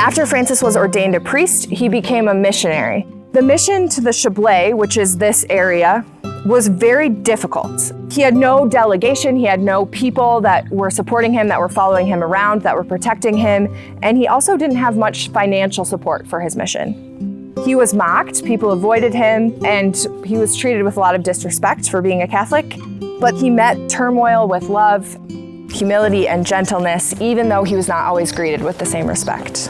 After Francis was ordained a priest, he became a missionary. The mission to the Chablais, which is this area, was very difficult. He had no delegation, he had no people that were supporting him, that were following him around, that were protecting him, and he also didn't have much financial support for his mission. He was mocked, people avoided him, and he was treated with a lot of disrespect for being a Catholic, but he met turmoil with love, humility, and gentleness, even though he was not always greeted with the same respect.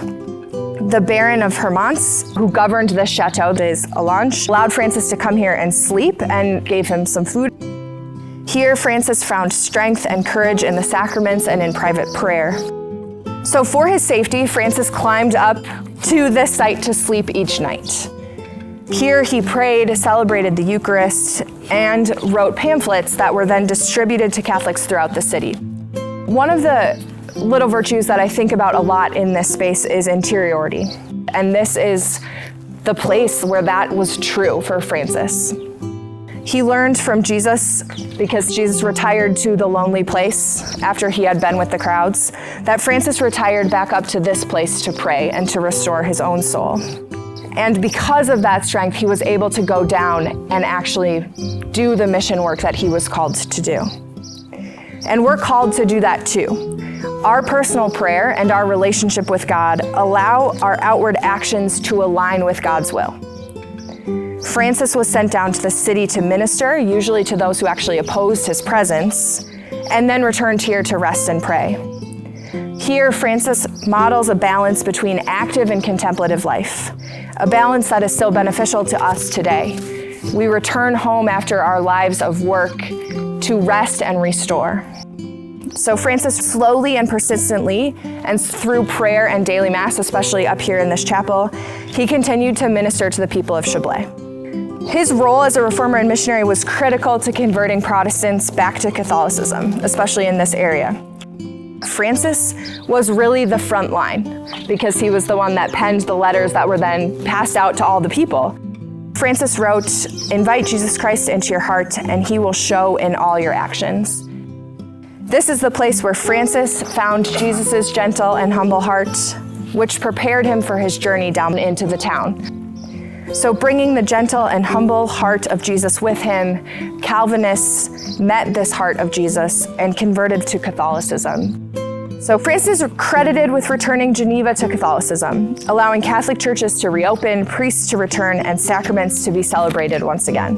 The Baron of Hermance, who governed this chateau, des Allinges, allowed Francis to come here and sleep and gave him some food. Here, Francis found strength and courage in the sacraments and in private prayer. So for his safety, Francis climbed up to this site to sleep each night. Here he prayed, celebrated the Eucharist, and wrote pamphlets that were then distributed to Catholics throughout the city. One of the little virtues that I think about a lot in this space is interiority. And this is the place where that was true for Francis. He learned from Jesus, because Jesus retired to the lonely place after he had been with the crowds, that Francis retired back up to this place to pray and to restore his own soul. And because of that strength, he was able to go down and actually do the mission work that he was called to do. And we're called to do that too. Our personal prayer and our relationship with God allow our outward actions to align with God's will. Francis was sent down to the city to minister, usually to those who actually opposed his presence, and then returned here to rest and pray. Here, Francis models a balance between active and contemplative life, a balance that is still beneficial to us today. We return home after our lives of work to rest and restore. So Francis slowly and persistently, and through prayer and daily mass, especially up here in this chapel, he continued to minister to the people of Chablais. His role as a reformer and missionary was critical to converting Protestants back to Catholicism, especially in this area. Francis was really the front line because he was the one that penned the letters that were then passed out to all the people. Francis wrote, "Invite Jesus Christ into your heart, and he will show in all your actions." This is the place where Francis found Jesus' gentle and humble heart, which prepared him for his journey down into the town. So bringing the gentle and humble heart of Jesus with him, Calvinists met this heart of Jesus and converted to Catholicism. So Francis is credited with returning Geneva to Catholicism, allowing Catholic churches to reopen, priests to return, and sacraments to be celebrated once again.